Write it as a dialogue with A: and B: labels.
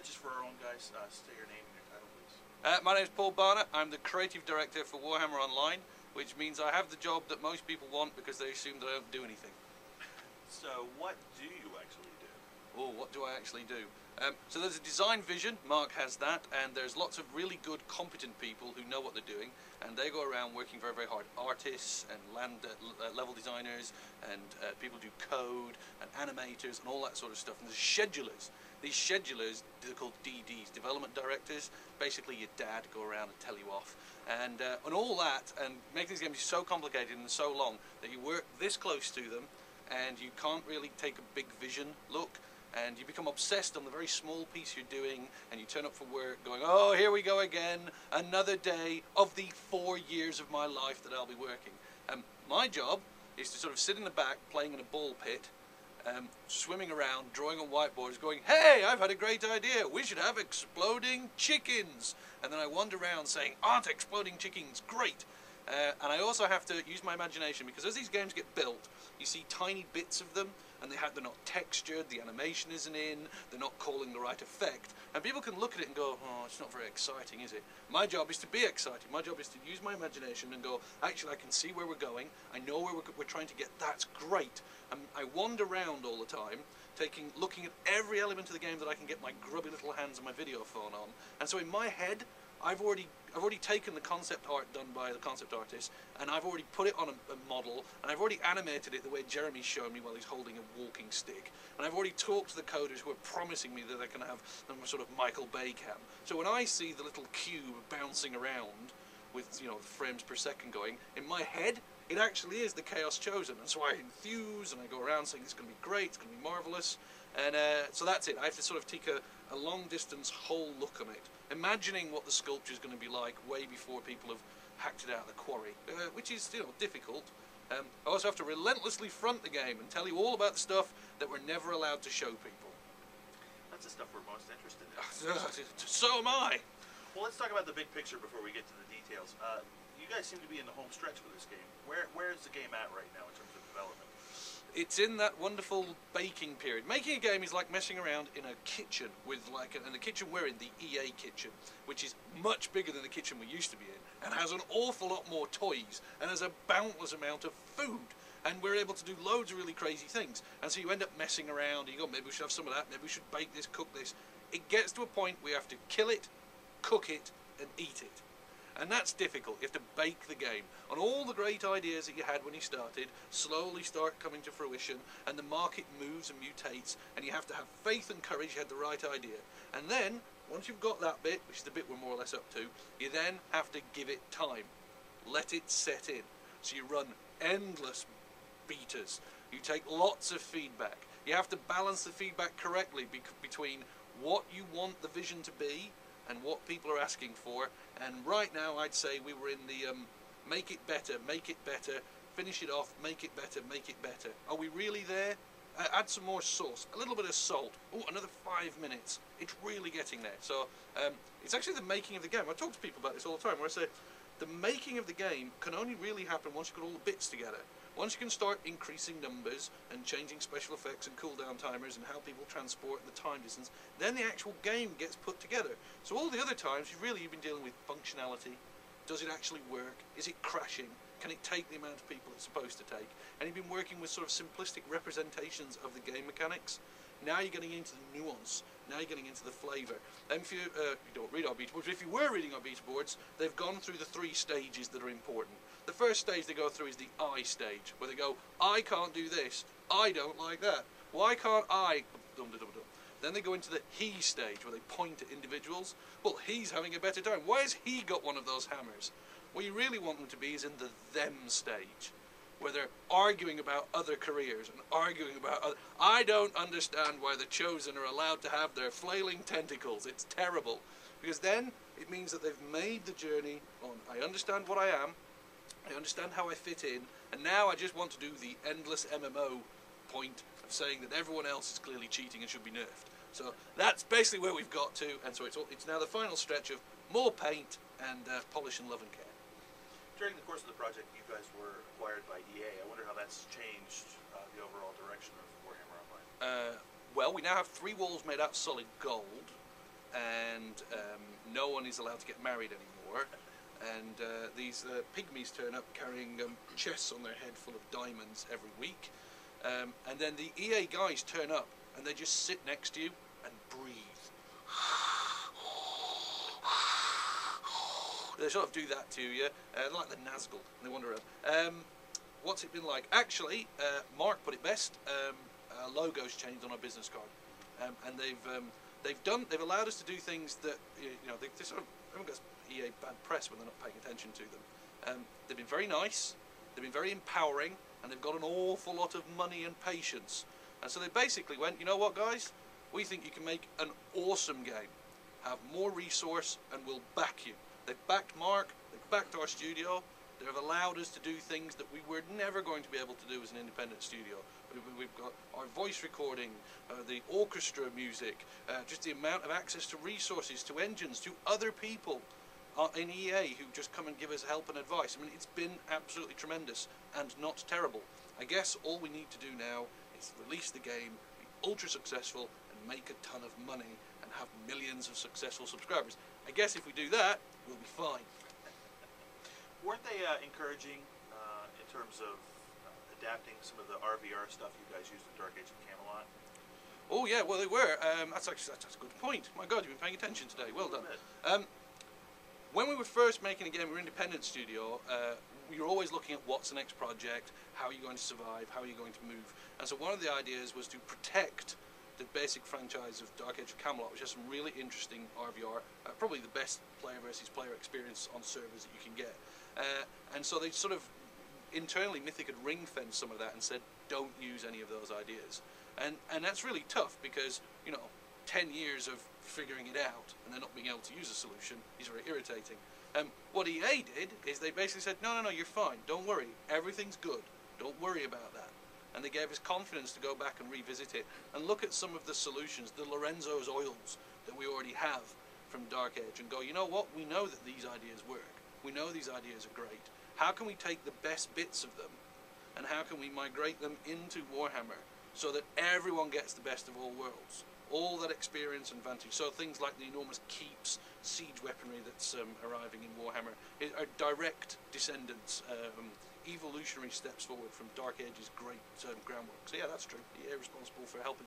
A: Just for our own guys, say your name and your title, please.
B: My name is Paul Barnett. I'm the creative director for Warhammer Online, which means I have the job that most people want because they assume that I don't do anything.
A: So, what do you actually do?
B: Oh, what do I actually do? So there's a design vision, Mark has that, and there's lots of really good, competent people who know what they're doing, and they go around working very, very hard. Artists and level designers, and people who do code, and animators, and all that sort of stuff. And there's schedulers. These schedulers, they're called DDs, development directors. Basically, your dad go around and tell you off. And all that, and make these games so complicated and so long that you work this close to them, and you can't really take a big vision look. And you become obsessed on the very small piece you're doing, and you turn up for work going, oh, here we go again, another day of the 4 years of my life that I'll be working. My job is to sort of sit in the back playing in a ball pit, swimming around, drawing on whiteboards, going, hey, I've had a great idea, we should have exploding chickens. And then I wander around saying, aren't exploding chickens great? And I also have to use my imagination, because as these games get built, you see tiny bits of them, and they're not textured, the animation isn't in, they're not calling the right effect, and people can look at it and go, oh, it's not very exciting, is it? My job is to be exciting. My job is to use my imagination and go, actually, I can see where we're going, I know where we're trying to get, that's great. And I wander around all the time, looking at every element of the game that I can get my grubby little hands and my video phone on, and so in my head, I've already taken the concept art done by the concept artist, and I've already put it on a model, and I've already animated it the way Jeremy's shown me while he's holding a walking stick, and I've already talked to the coders who are promising me that they can have a sort of Michael Bay cam. So when I see the little cube bouncing around with, you know, the frames per second going, in my head, it actually is the Chaos Chosen, and so I enthuse, and I go around saying it's going to be great, it's going to be marvellous, and so that's it. I have to sort of take a long-distance whole look on it, imagining what the sculpture is going to be like way before people have hacked it out of the quarry, which is, you know, difficult. I also have to relentlessly front the game and tell you all about the stuff that we're never allowed to show people.
A: That's the stuff we're most interested in.
B: So am I.
A: Well, let's talk about the big picture before we get to the details. You guys seem to be in the home stretch with this game. Where is the game at right now in terms of development?
B: It's in that wonderful baking period. Making a game is like messing around in a kitchen with and the kitchen we're in, the EA kitchen, which is much bigger than the kitchen we used to be in, and has an awful lot more toys, and has a boundless amount of food, and we're able to do loads of really crazy things. And so you end up messing around, you go, maybe we should have some of that, maybe we should bake this, cook this. It gets to a point where you have to kill it, cook it, and eat it. And that's difficult. You have to bake the game. And all the great ideas that you had when you started slowly start coming to fruition, and the market moves and mutates, and you have to have faith and courage you had the right idea. And then, once you've got that bit, which is the bit we're more or less up to, you then have to give it time. Let it set in. So you run endless betas. You take lots of feedback. You have to balance the feedback correctly between what you want the vision to be and what people are asking for. And right now I'd say we were in the make it better, finish it off, make it better. Are we really there? Add some more sauce, a little bit of salt. Oh, another 5 minutes. It's really getting there. So it's actually the making of the game. I talk to people about this all the time, where I say the making of the game can only really happen once you've got all the bits together. Once you can start increasing numbers and changing special effects and cooldown timers and how people transport and the time distance, then the actual game gets put together. So all the other times you've been dealing with functionality. Does it actually work? Is it crashing? Can it take the amount of people it's supposed to take? And you've been working with sort of simplistic representations of the game mechanics. Now you're getting into the nuance. Now you're getting into the flavour. And if you don't read our beta boards, but if you were reading our beta boards, they've gone through the 3 stages that are important. The first stage they go through is the I stage, where they go, I can't do this, I don't like that, why can't I? Then they go into the he stage, where they point at individuals. Well, he's having a better time. Why has he got one of those hammers? What you really want them to be is in the them stage, where they're arguing about other careers and arguing about other... I don't understand why the Chosen are allowed to have their flailing tentacles. It's terrible. Because then it means that they've made the journey on, I understand what I am, I understand how I fit in, and now I just want to do the endless MMO point of saying that everyone else is clearly cheating and should be nerfed. So that's basically where we've got to, and so it's now the final stretch of more paint and polish and love and care.
A: During the course of the project, you guys were acquired by EA. I wonder how that's changed the overall direction of Warhammer Online.
B: Well, we now have 3 walls made out of solid gold. and no one is allowed to get married anymore. And these pygmies turn up carrying chests on their head full of diamonds every week. And then the EA guys turn up and they just sit next to you and breathe. They sort of do that to you, like the Nazgul, and they wander around. What's it been like? Actually, Mark put it best. Logo's changed on our business card, and they've allowed us to do things that they sort of haven't got EA bad press when they're not paying attention to them. They've been very nice, they've been very empowering, and they've got an awful lot of money and patience. And so they basically went, you know what, guys? We think you can make an awesome game. Have more resource, and we'll back you. They've backed Mark, they've backed our studio, they've allowed us to do things that we were never going to be able to do as an independent studio. We've got our voice recording, the orchestra music, just the amount of access to resources, to engines, to other people in EA who just come and give us help and advice. I mean, it's been absolutely tremendous and not terrible. I guess all we need to do now is release the game, be ultra successful, and make a ton of money and have millions of successful subscribers. I guess if we do that, we'll be fine.
A: Weren't they encouraging in terms of adapting some of the RVR stuff you guys used in Dark Age of Camelot?
B: Oh yeah, well they were. That's a good point. My God, you've been paying attention today. Well done. When we were first making a game, we were an independent studio. We were always looking at what's the next project, how are you going to survive, how are you going to move. And so one of the ideas was to protect the basic franchise of Dark Age of Camelot, which has some really interesting RVR, probably the best player versus player experience on servers that you can get. And so they sort of internally Mythic had ring-fenced some of that and said, don't use any of those ideas. And that's really tough because, 10 years of figuring it out and then not being able to use a solution is very irritating. What EA did is they basically said, no, you're fine, don't worry, everything's good, don't worry about that. And they gave us confidence to go back and revisit it and look at some of the solutions, the Lorenzo's oils that we already have from Dark Age, and go, you know what, we know that these ideas work, we know these ideas are great. How can we take the best bits of them and how can we migrate them into Warhammer so that everyone gets the best of all worlds? All that experience and vantage. So things like the enormous keeps, siege weaponry that's arriving in Warhammer are direct descendants, evolutionary steps forward from Dark Age's great groundwork. So yeah, that's true. EA responsible for helping